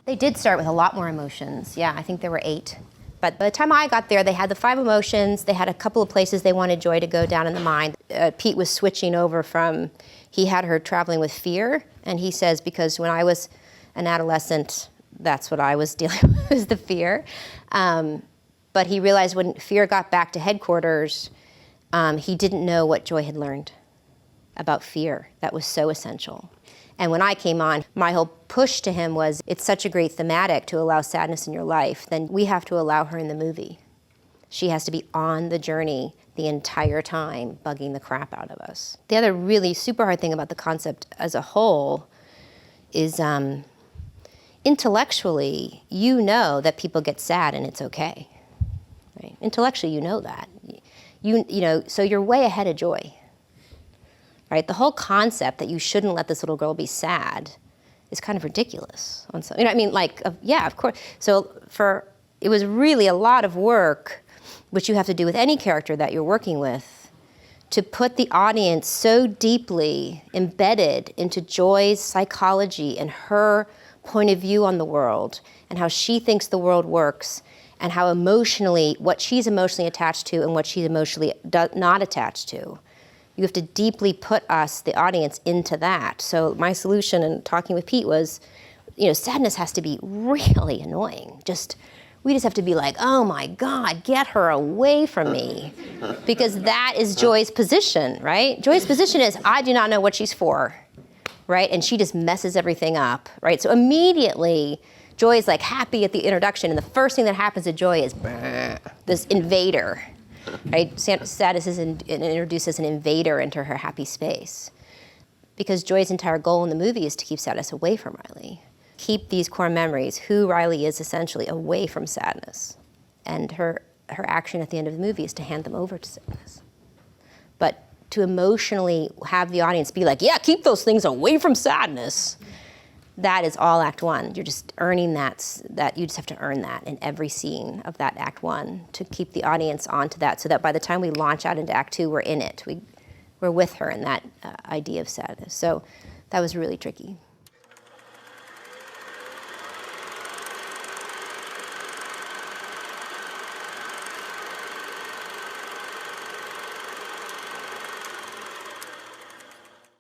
They did start with a lot more emotions. Yeah, I think there were 8. But by the time I got there, they had the 5 emotions. They had a couple of places they wanted Joy to go down in the mind. Pete was switching over from, he had her traveling with fear, and he says, because when I was an adolescent, that's what I was dealing with, was the fear. But he realized when fear got back to headquarters, he didn't know what Joy had learned about fear. That was so essential. And when I came on, my whole push to him was, it's such a great thematic to allow sadness in your life, then we have to allow her in the movie. She has to be on the journey the entire time, bugging the crap out of us. The other really super hard thing about the concept as a whole is intellectually, you know that people get sad and it's okay. Right? Intellectually, you know that. You know, so you're way ahead of Joy. Right? The whole concept that you shouldn't let this little girl be sad is kind of ridiculous. On some, you know what I mean? Like, yeah, of course. So it was really a lot of work, which you have to do with any character that you're working with, to put the audience so deeply embedded into Joy's psychology and her point of view on the world and how she thinks the world works and how emotionally, what she's emotionally attached to and what she's emotionally not attached to. You have to deeply put us, the audience, into that. So my solution in talking with Pete was, you know, sadness has to be really annoying. We just have to be like, oh my God, get her away from me. Because that is Joy's position, right? Joy's position is, I do not know what she's for, right? And she just messes everything up, right? So immediately, Joy is like happy at the introduction, and the first thing that happens to Joy is this invader. Right? Sadness introduces an invader into her happy space. Because Joy's entire goal in the movie is to keep sadness away from Riley. Keep these core memories, who Riley is essentially, away from sadness. And her action at the end of the movie is to hand them over to sadness. But to emotionally have the audience be like, yeah, keep those things away from sadness. That is all Act 1. You're just earning that you just have to earn that in every scene of that Act 1 to keep the audience onto that, so that by the time we launch out into Act 2, we're in it. We're with her in that idea of sadness. So that was really tricky.